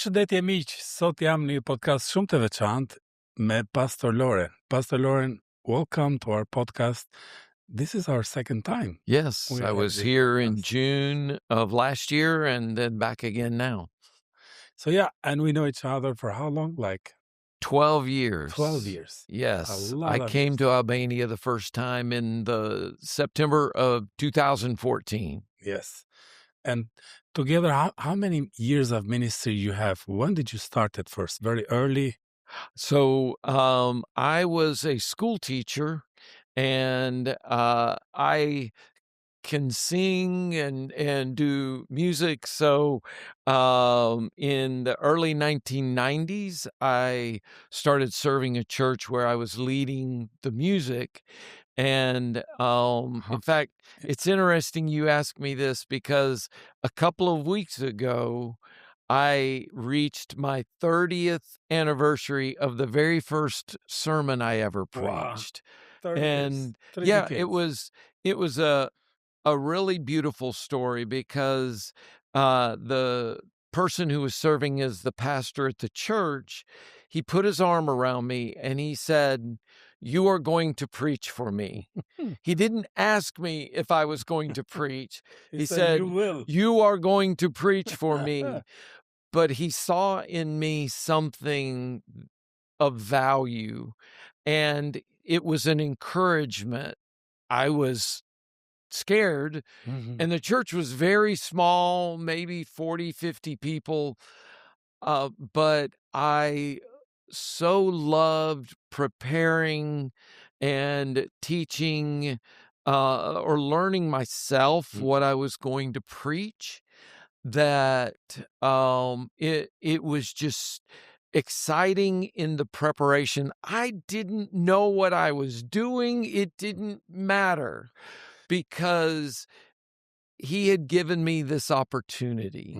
Përshëndetje miq, sot jam në një podcast shumë të veçantë me Pastor Loren. Pastor Loren, welcome to our podcast. This is our second time. Yes, We I had was this here in podcast. June of last year and then back again now. So yeah, and we know each other for how long? Like 12 years. 12 years. Yes, A lot I of came years. to Albania the first time in the September of 2014. Yes. And together, how many years of ministry you have? When did you start at first? Very early? So I was a school teacher and I can sing and do music. So in the early 1990s, I started serving a church where I was leading the music. And in fact, it's interesting you ask me this because a couple of weeks ago, I reached my 30th anniversary of the very first sermon I ever Wow. preached. 30 And years. 3 yeah, decades. it was a really beautiful story because the person who was serving as the pastor at the church, he put his arm around me and he said, "You are going to preach for me." He didn't ask me if I was going to preach. He said, You will. "You are going to preach for me." But he saw in me something of value, and it was an encouragement. I was scared, Mhm. and the church was very small, maybe 40, 50 people. But I so loved preparing and teaching or learning myself what I was going to preach, that it was just exciting in the preparation. I didn't know what I was doing. It didn't matter because he had given me this opportunity.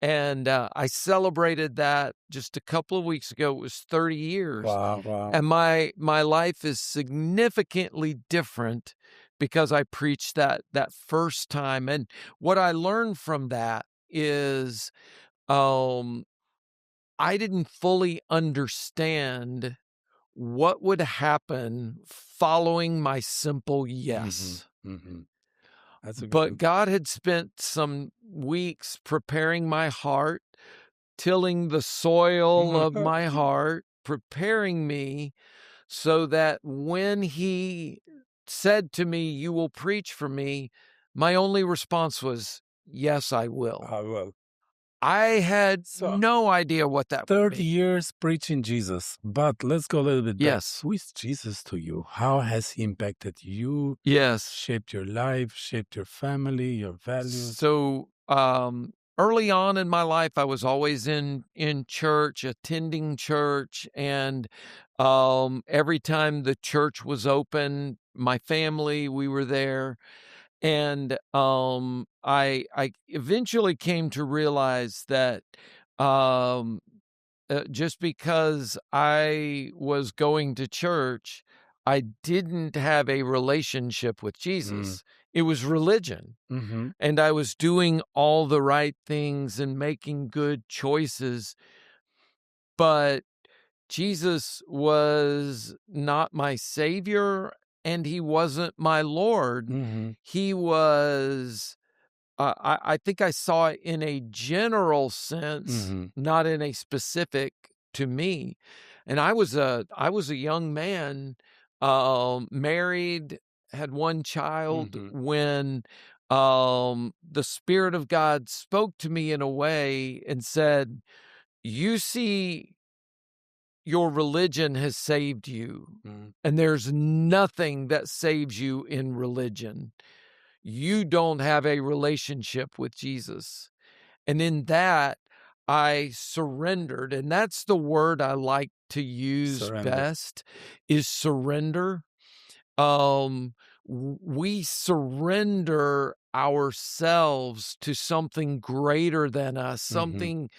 And I celebrated that just a couple of weeks ago. It was 30 years. Wow, wow. And my life is significantly different because I preached that first time. And what I learned from that is I didn't fully understand what would happen following my simple yes. Mhm. That's a But good. God had spent some weeks preparing my heart, tilling the soil of my heart, preparing me so that when he said to me, "You will preach for me," my only response was, "Yes, I will." I will. I had So, no idea what that would 30 be. years preaching Jesus, but let's go a little bit back. Yes. Who is Jesus to you? How has he impacted you, Yes. shaped your life, shaped your family, your values? So early on in my life, I was always in church, attending church, and every time the church was open, my family, we were there. And I eventually came to realize that um, just because I was going to church, I didn't have a relationship with Jesus. It was religion. Mm-hmm. And I was doing all the right things and making good choices. But Jesus was not my savior and he wasn't my Lord. Mm-hmm. He was, I think I saw it in a general sense, not in a specific to me. And I was a young man, married, had one child when the Spirit of God spoke to me in a way and said, "You see, your religion has saved you, and there's nothing that saves you in religion. You don't have a relationship with Jesus." And in that, I surrendered. And that's the word I like to use best, is surrender. We surrender ourselves to something greater than us, something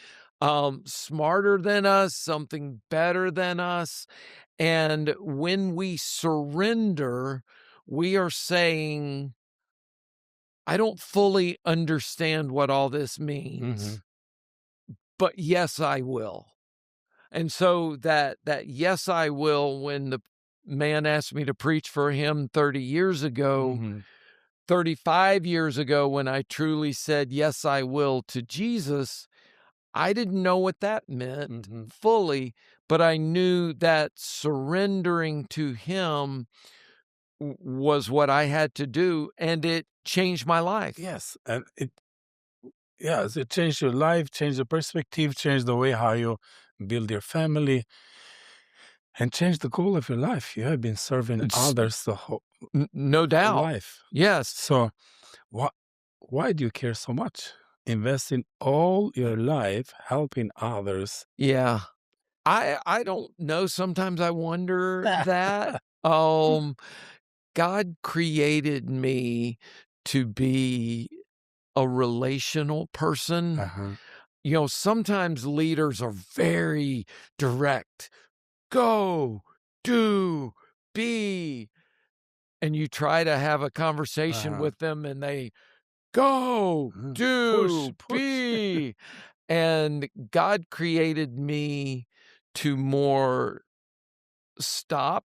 smarter than us, something better than us. And when we surrender, we are saying, "I don't fully understand what all this means, but yes, I will. And so that yes, I will, when the man asked me to preach for him 30 years ago, 35 years ago, when I truly said, yes, I will to Jesus, I didn't know what that meant fully, but I knew that surrendering to him was what I had to do, and it changed my life. Yes, and it changed your life, changed the perspective, changed the way how you build your family, and changed the goal of your life. You have been serving others the whole no doubt life. Yes. So why do you care so much? Investing all your life helping others. Yeah. I don't know. Sometimes I wonder that. God created me to be a relational person. You know, sometimes leaders are very direct. Go, do, be. And you try to have a conversation with them and they go, do, push. be. And God created me to more stop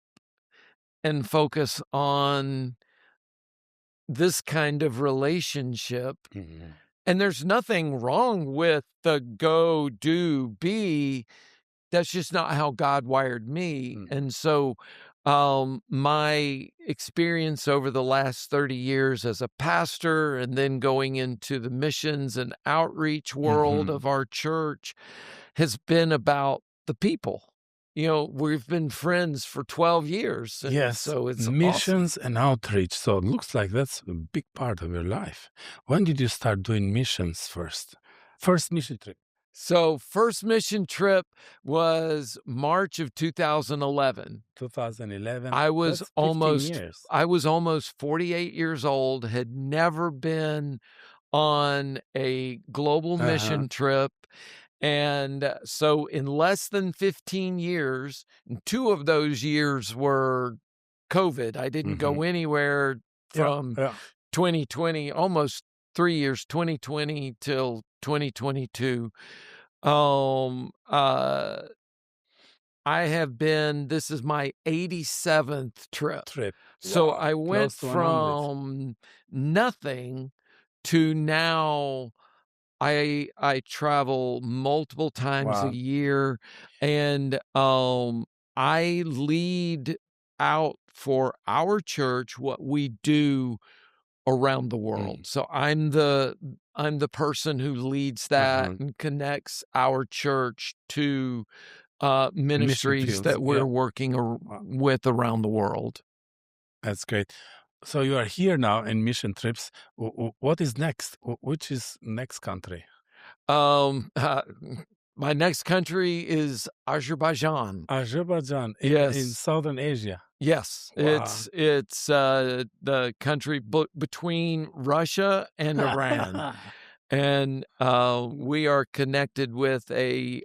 and focus on this kind of relationship. And there's nothing wrong with the go, do, be. That's just not how God wired me. And so my experience over the last 30 years as a pastor and then going into the missions and outreach world of our church has been about the people. You know, we've been friends for 12 years. Yes, so it's missions awesome. and outreach. So it looks like that's a big part of your life. When did you start doing missions first? First mission trip? So first mission trip was March of 2011. 2011. I was That's 15 years. I was almost 48 years old, had never been on a global mission trip. And so in less than 15 years, and 2 of those years were COVID. I didn't go anywhere from 2020, almost 3 years, 2020 till 2022. I have been, this is my 87th trip. So wow. I went from nothing to now I travel multiple times a year, and I lead out for our church what we do around the world. So I'm the person who leads that and connects our church to ministries that we're working with around the world. That's great. So you are here now in mission trips. What is next? Which is next country? My next country is Azerbaijan. Azerbaijan, yes, in Southern Asia. Yes, wow. It's the country between Russia and Iran. And we are connected with a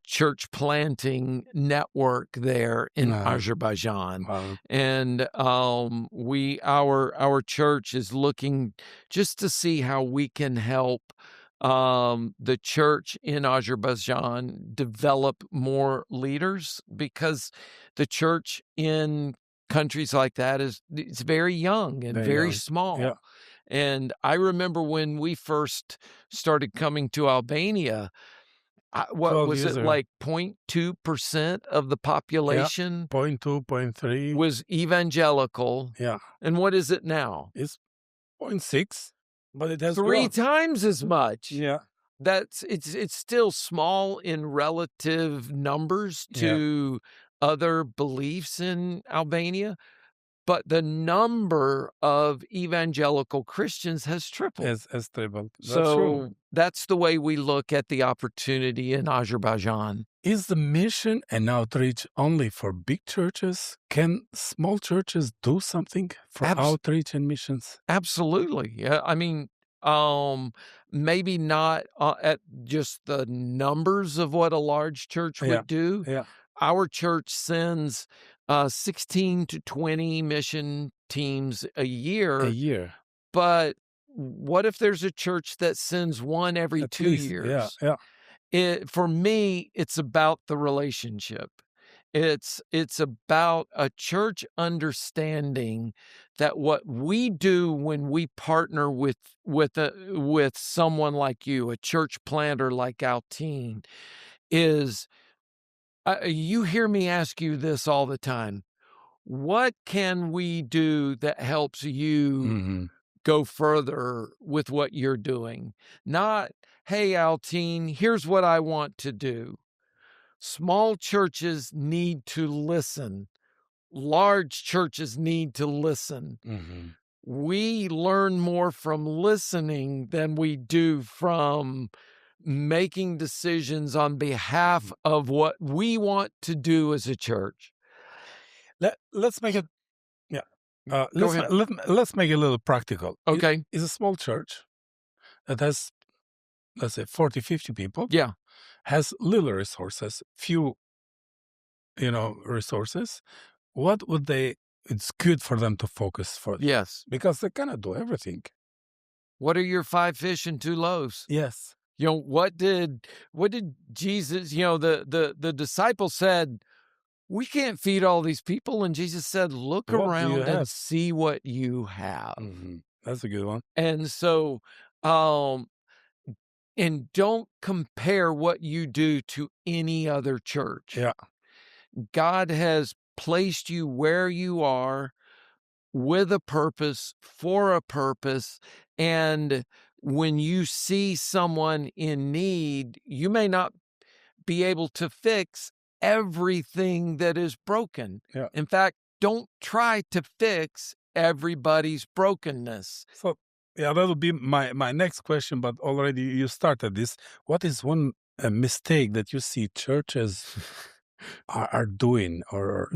church planting network there in Azerbaijan. And our church is looking just to see how we can help the church in Azerbaijan develop more leaders, because the church in countries like that it's very young and very small. Yeah. And I remember when we first started coming to Albania, what was it, like 0.2% of the population? 0.2, 0.3 was evangelical. Yeah. And what is it now? It's 0.6, but it has 3 times as much. Yeah. It's still small in relative numbers to other beliefs in Albania. But the number of evangelical Christians has tripled. Has tripled. That's the way we look at the opportunity in Azerbaijan. Is the mission and outreach only for big churches? Can small churches do something for outreach and missions? Absolutely. Yeah. I mean, maybe not at just the numbers of what a large church would do. Yeah. Our church sends 16 to 20 mission teams a year. A year. But what if there's a church that sends one every At 2 least, years? yeah. For me, it's about the relationship. It's about a church understanding that what we do when we partner with someone like you, a church planter like Altine, is you hear me ask you this all the time. What can we do that helps you go further with what you're doing? Not, hey, Altine, here's what I want to do. Small churches need to listen. Large churches need to listen. We learn more from listening than we do from making decisions on behalf of what we want to do as a church. Let's make it, Go ahead. let's make it a little practical. Okay. It's a small church that has, let's say, 40, 50 people. Yeah. Has little resources, few, resources. What would it's good for them to focus for. Yes. Because they cannot do everything. What are your 5 fish and 2 loaves? Yes. What did Jesus, the disciples said, we can't feed all these people. And Jesus said, look around and see what you have. That's a good one. And so, and don't compare what you do to any other church. Yeah. God has placed you where you are with a purpose, for a purpose. And when you see someone in need, you may not be able to fix everything that is broken. Yeah. In fact, don't try to fix everybody's brokenness. So, that would be my next question, but already you started this. What is one mistake that you see churches are doing? Or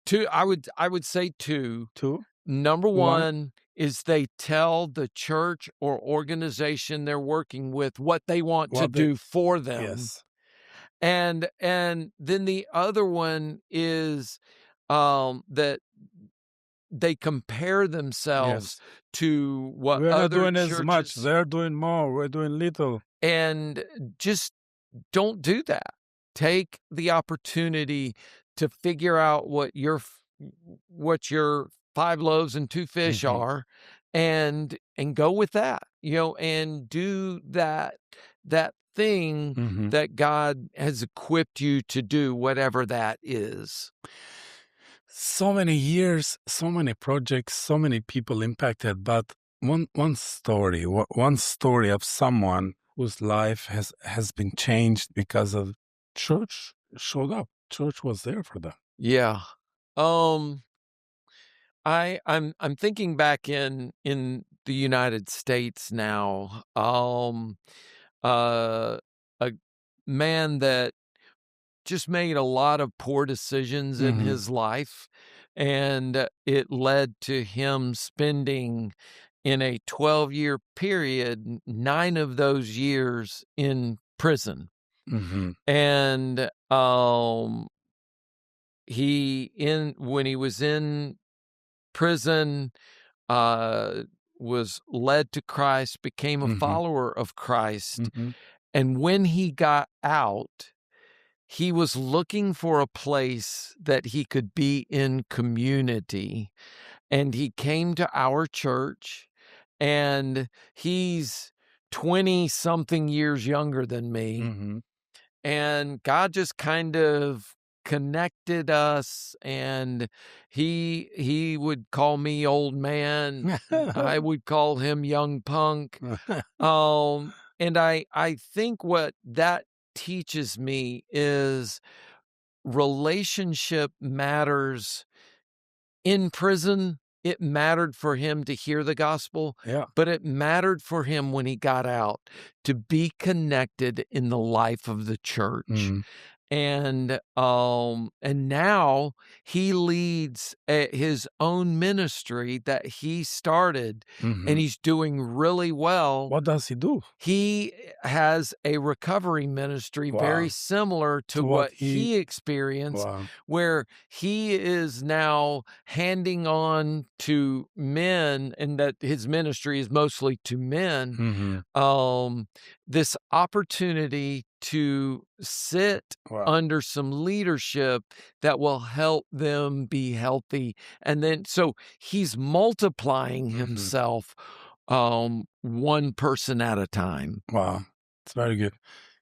two, I would say two. Two? Number one is they tell the church or organization they're working with what they want to do for them. Yes. And then the other one is that they compare themselves to what we're other not doing churches, as much. They're doing more. We're doing little. And just don't do that. Take the opportunity to figure out what your 5 loaves and 2 fish are, and go with that, and do that thing that God has equipped you to do, whatever that is. So many years, so many projects, so many people impacted, but one story of someone whose life has been changed because of church showed up. Church was there for them. Yeah. I'm thinking back in the United States now. A man that just made a lot of poor decisions in his life, and it led to him spending, in a 12-year period, 9 of those years in prison. And when he was in prison, was led to Christ, became a follower of Christ. And when he got out, he was looking for a place that he could be in community. And he came to our church, and he's 20-something years younger than me. And God just kind of connected us, and he would call me old man. I would call him young punk. And I think what that teaches me is relationship matters. In prison, it mattered for him to hear the gospel, but it mattered for him when he got out to be connected in the life of the church. and now he leads his own ministry that he started, and he's doing really well. What does he do? He has a recovery ministry very similar to what he experienced, where he is now handing on to men, and that his ministry is mostly to men, this opportunity to sit under some leadership that will help them be healthy. And then, so he's multiplying himself one person at a time. Wow. It's very good.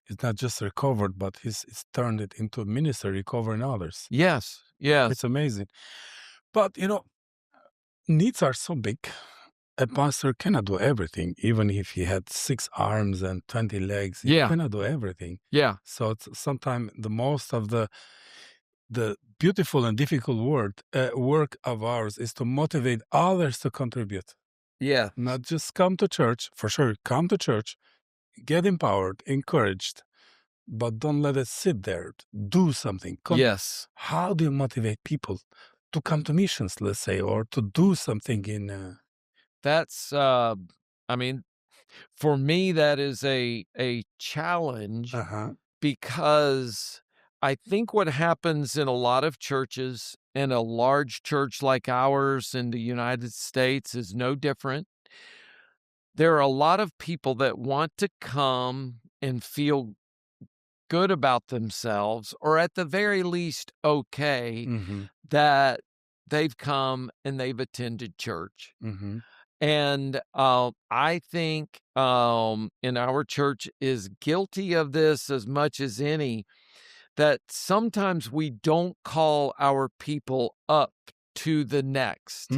It's not just recovered, but he's turned it into a ministry, recovering others. Yes. Yes. It's amazing. But, you know, needs are so big. A pastor cannot do everything, even if he had 6 arms and 20 legs. He cannot do everything. Yeah. So it's sometimes the most of the beautiful and difficult work of ours is to motivate others to contribute. Yeah. Not just come to church, for sure, come to church, get empowered, encouraged, but don't let it sit there. Do something. Yes. How do you motivate people to come to missions, let's say, or to do something in... That's, I mean, for me, that is a challenge, because I think what happens in a lot of churches, and a large church like ours in the United States is no different. There are a lot of people that want to come and feel good about themselves, or at the very least, okay, that they've come and they've attended church. And I think in our church is guilty of this as much as any, that sometimes we don't call our people up to the next.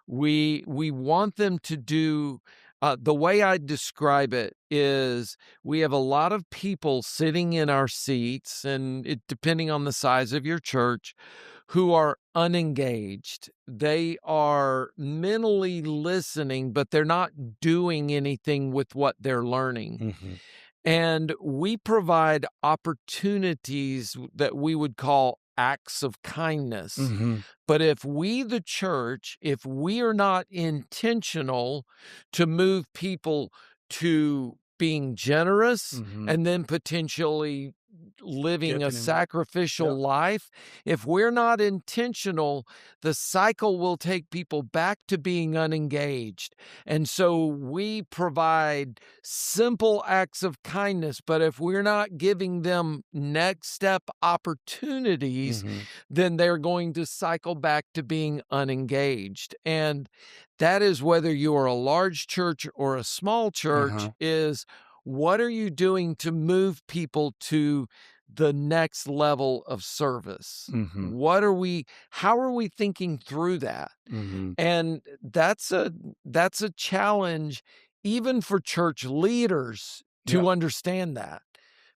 We want them to do, the way I describe it is, we have a lot of people sitting in our seats, and depending on the size of your church, who are unengaged. They are mentally listening, but they're not doing anything with what they're learning. And we provide opportunities that we would call acts of kindness. But if we, the church, if we are not intentional to move people to being generous, and then potentially living a sacrificial life, if we're not intentional, the cycle will take people back to being unengaged. And so we provide simple acts of kindness, but if we're not giving them next step opportunities, then they're going to cycle back to being unengaged. And that is whether you are a large church or a small church, is what are you doing to move people to the next level of service? How are we thinking through that? And that's a challenge even for church leaders to understand that,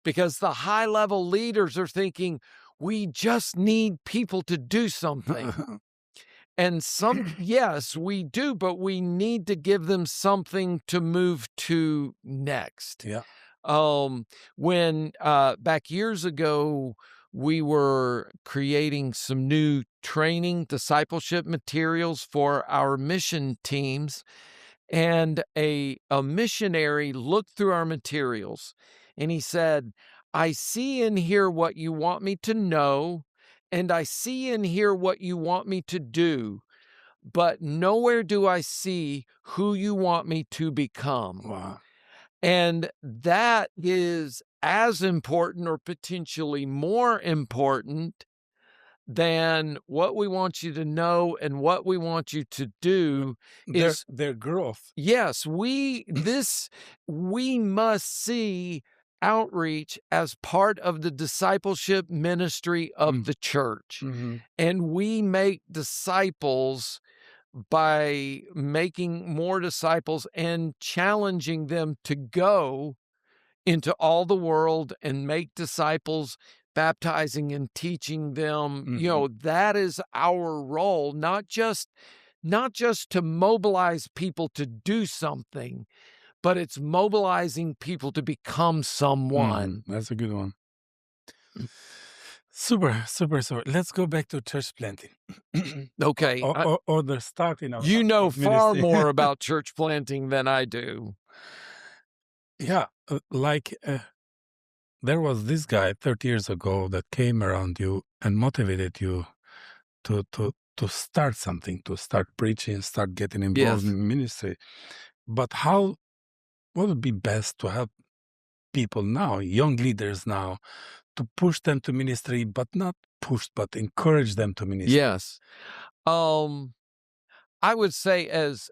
because the high level leaders are thinking, we just need people to do something. And yes, we do, but we need to give them something to move to next. When back years ago, we were creating some new training, discipleship materials for our mission teams, and a missionary looked through our materials, and he said, I see and hear what you want me to know, and I see and hear what you want me to do, but nowhere do I see who you want me to become. And that is as important, or potentially more important, than what we want you to know and what we want you to do is their growth. Yes, we must see outreach as part of the discipleship ministry of the church. And we make disciples by making more disciples and challenging them to go into all the world and make disciples, baptizing and teaching them. You know, that is our role, not just to mobilize people to do something, but it's mobilizing people to become someone. That's a good one. Super. Let's go back to church planting. Okay. Or the starting of you know far ministry. more about church planting than I do. Yeah, there was this guy 30 years ago that came around you and motivated you to start something, to start preaching, start getting involved in ministry. But what would be best to help people now, young leaders now, to push them to ministry, but not push, but encourage them to ministry? Yes. I would say as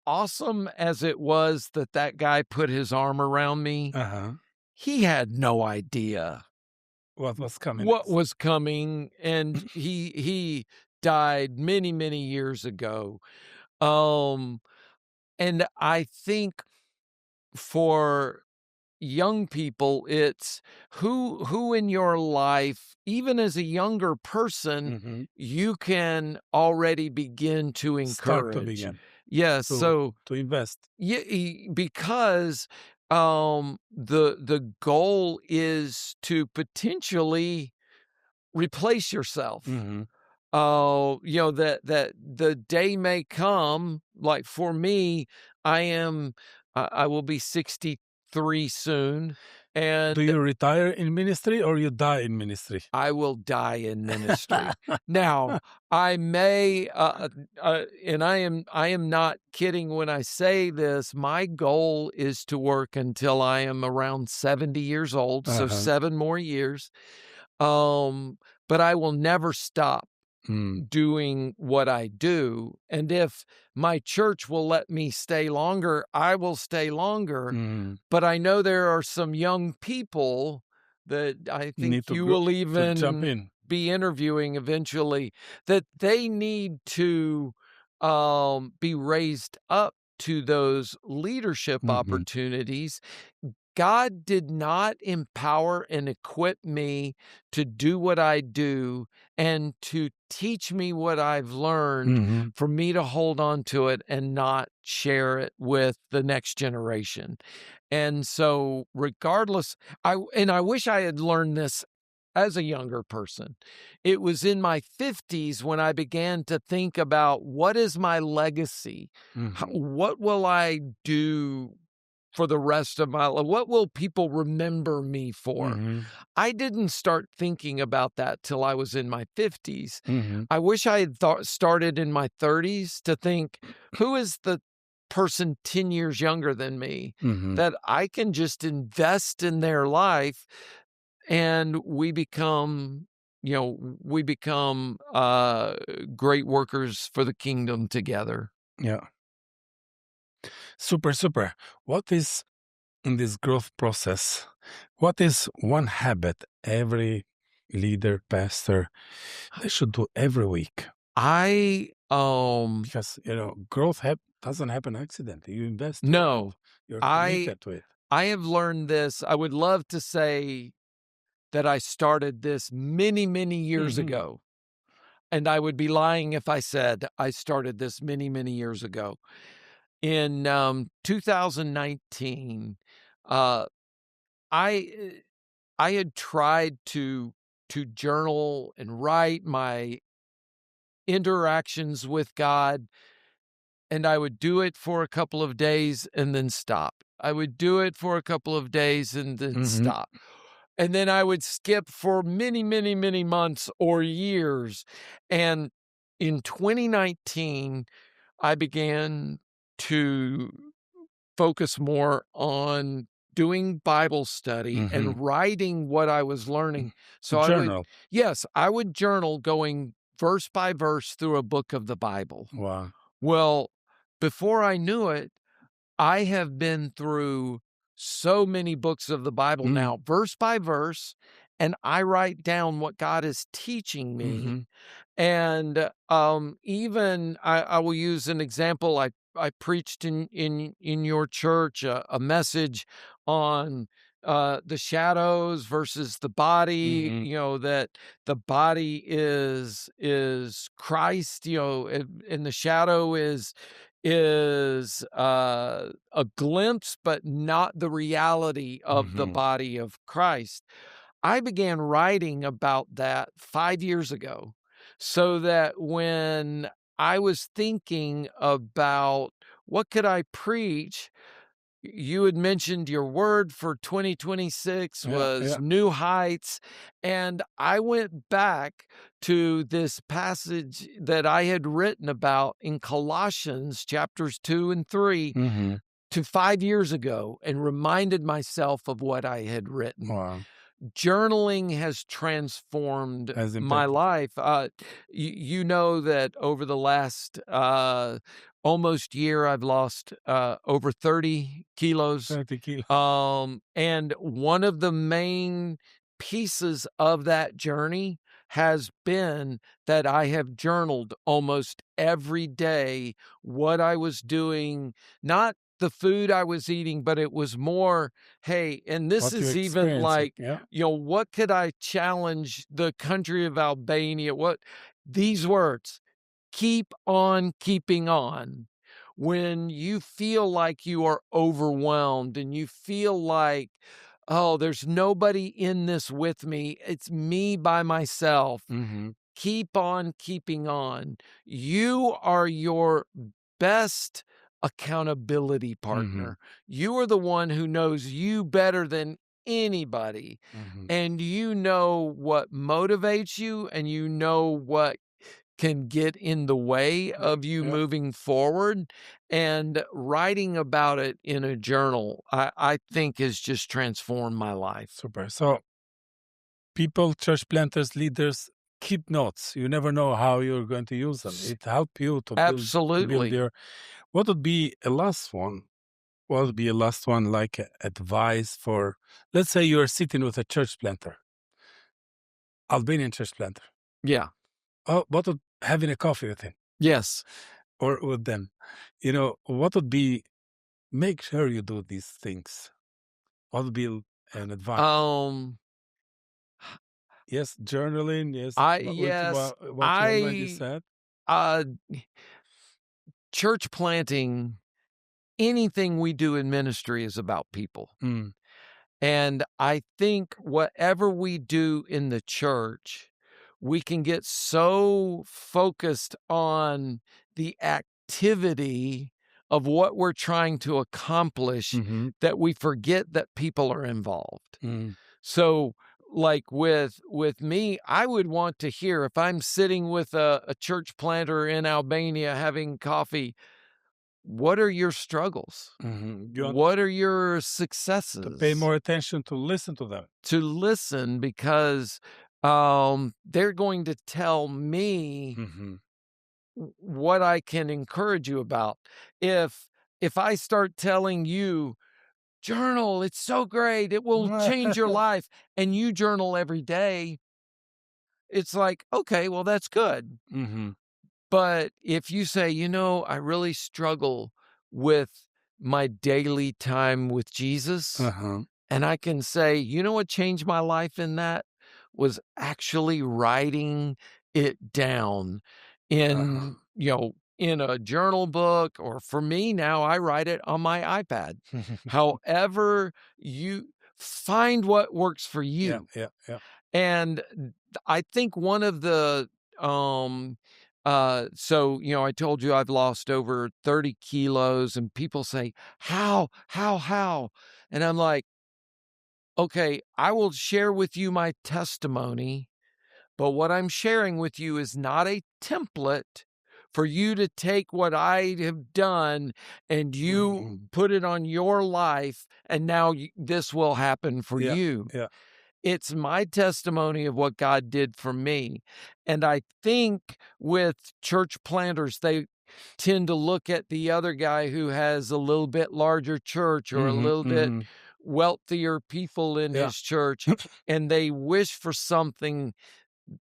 awesome as it was that guy put his arm around me, he had no idea what was coming. And he died many, many years ago. And I think for young people, it's who in your life, even as a younger person, you can already begin to encourage. Start to begin. Yes, to invest. Yeah, because the goal is to potentially replace yourself. You know, that the day may come, like for me, I will be 63 soon. And do you retire in ministry or you die in ministry? I will die in ministry. Now, I may, and I am not kidding when I say this. My goal is to work until I am around 70 years old, so 7 more years. But I will never stop doing what I do. And if my church will let me stay longer, I will stay longer. But I know there are some young people that I think you will even jump in. Be interviewing eventually, that they need to be raised up to those leadership opportunities. God did not empower and equip me to do what I do and to teach me what I've learned for me to hold on to it and not share it with the next generation. And so regardless, I wish I had learned this as a younger person. It was in my 50s when I began to think about, what is my legacy? What will I do for the rest of my life? What will people remember me for? I didn't start thinking about that till I was in my 50s. I wish I had started in my 30s to think, who is the person 10 years younger than me that I can just invest in their life, and we become great workers for the kingdom together. Yeah. Super. What is, in this growth process, what is one habit every leader, pastor, they should do every week? Because, growth doesn't happen accidentally. You invest. No. You're committed to it. I have learned this. I would love to say that I started this many, many years ago. And I would be lying if I said I started this many, many years ago. In 2019, I had tried to journal and write my interactions with God, and I would do it for a couple of days and then stop. I would do it for a couple of days and then stop. And then I would skip for many, many, many months or years. And in 2019, I began to focus more on doing Bible study and writing what I was learning. So journal. I would journal, going verse by verse through a book of the Bible. Wow. Well, before I knew it, I have been through so many books of the Bible now, verse by verse, and I write down what God is teaching me. And even I will use an example. I preached in your church a message on the shadows versus the body. That the body is Christ. And the shadow is a glimpse, but not the reality of the body of Christ. I began writing about that 5 years ago, so that when I was thinking about what could I preach, you had mentioned your word for 2026 was new heights. And I went back to this passage that I had written about in Colossians chapters 2 and 3 to 5 years ago and reminded myself of what I had written. Wow. Journaling has transformed my life. You know that over the last almost year, I've lost over 30 kilos. 30 kilos. And one of the main pieces of that journey has been that I have journaled almost every day what I was doing, not the food I was eating, but it was more, hey, and this is even like, what could I challenge the country of Albania? What these words, keep on keeping on. When you feel like you are overwhelmed and you feel like, oh, there's nobody in this with me, it's me by myself. Keep on keeping on. You are your best accountability partner. You are the one who knows you better than anybody. And you know what motivates you, and you know what can get in the way of you moving forward. And writing about it in a journal, I think has just transformed my life. Super. So people, church planters, leaders, keep notes. You never know how you're going to use them. It helps you to build your... What would be a last one? What would be a last one, like advice for, let's say you're sitting with a church planter, Albanian church planter. Yeah. Oh, what would having a coffee with him? Yes. Or with them. What would be, make sure you do these things. What would be an advice? Yes, journaling. Yes. What you said. Church planting, anything we do in ministry is about people. And I think whatever we do in the church, we can get so focused on the activity of what we're trying to accomplish that we forget that people are involved. So like with me, I would want to hear, if I'm sitting with a church planter in Albania having coffee, what are your struggles? What are your successes? To pay more attention, to listen to them. To listen, because they're going to tell me what I can encourage you about. If I start telling you, journal, it's so great, it will change your life, and you journal every day, it's like, okay, well, that's good. But if you say, I really struggle with my daily time with Jesus, and I can say, what changed my life in that was actually writing it down in, in a journal book, or for me now, I write it on my iPad. However, you find what works for you. Yeah. And I think one of the, I told you I've lost over 30 kilos, and people say, how? And I'm like, okay, I will share with you my testimony, but what I'm sharing with you is not a template for you to take what I have done and you put it on your life, and now this will happen for you. Yeah. It's my testimony of what God did for me. And I think with church planters, they tend to look at the other guy who has a little bit larger church or a little bit wealthier people in his church, and they wish for something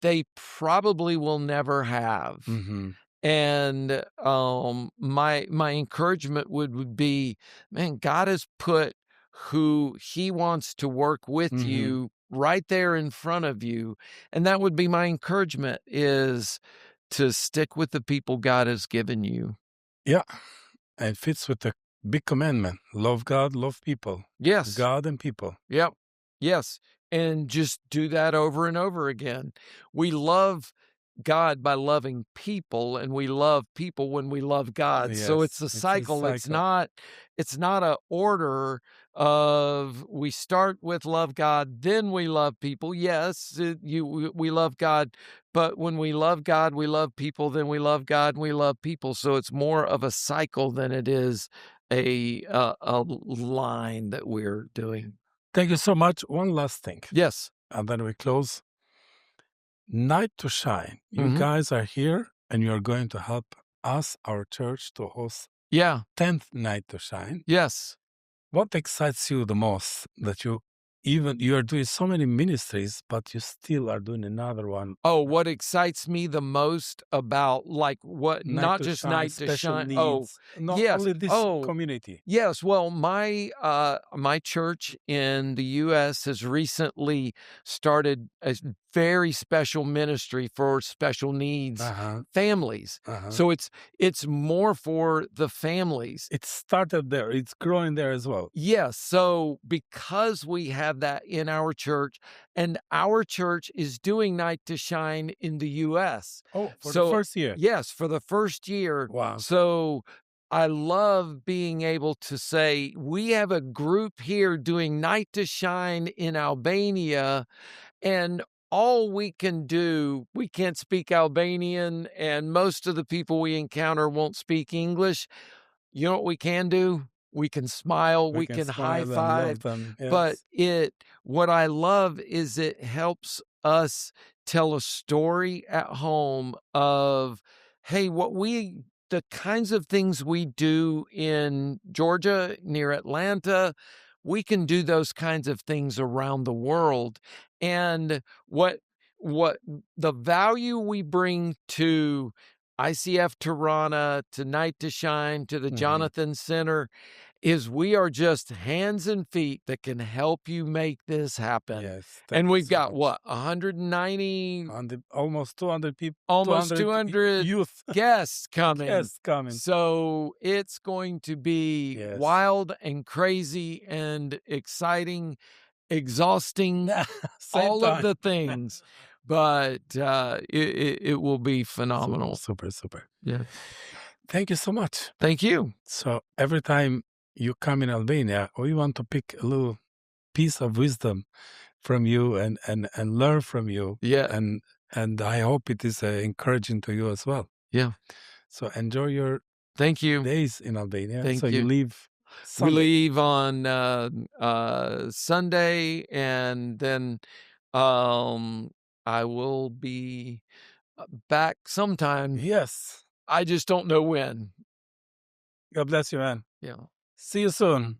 they probably will never have. And my encouragement would be, man, God has put who he wants to work with you right there in front of you. And that would be my encouragement, is to stick with the people God has given you. Yeah. And it fits with the big commandment. Love God, love people. Yes. God and people. Yep. Yes. and just do that over and over again. We love God by loving people, and we love people when we love God. Yes, so it's a cycle. It's not a order of we start with love God, then we love people. Yes, we love God, but when we love God, we love people, then we love God and we love people. So it's more of a cycle than it is a line that we're doing. Thank you so much. One last thing. Yes. And then we close. Night to Shine. You guys are here and you're going to help us, our church, to host 10th Night to Shine. Yes. What excites you the most that you are doing so many ministries, but you still are doing another one? Oh, what excites me the most about what not just Night to Shine. Needs. Not only this community. Yes. Well, my church in the U.S. has recently started a very special ministry for special needs families. So it's more for the families. It started there. It's growing there as well. Yes. So because we have that in our church, and our church is doing Night to Shine in the U.S. Oh, for the first year. Yes, for the first year. Wow. So I love being able to say, we have a group here doing Night to Shine in Albania, and all we can do, we can't speak Albanian, and most of the people we encounter won't speak English. You know what we can do? We can smile, we can high five. Yes. But what I love is it helps us tell a story at home of, hey, the kinds of things we do in Georgia, near Atlanta, we can do those kinds of things around the world. And what the value we bring to ICF Tirana, to Night to Shine, to the Jonathan Center, is we are just hands and feet that can help you make this happen. Yes, and we've got what, 190, almost 200 people, almost 200 youth guests coming. Yes, coming. So it's going to be wild and crazy and exciting, exhausting, all of the things. But it will be phenomenal. Super. Yeah. Thank you so much. Thank you. So every time you come in Albania, we want to pick a little piece of wisdom from you and learn from you. Yeah. And I hope it is encouraging to you as well. Yeah. So enjoy your days in Albania. Thank you. You leave Sunday. We leave on Sunday, and then I will be back sometime. Yes. I just don't know when. God bless you, man. Yeah. See you soon.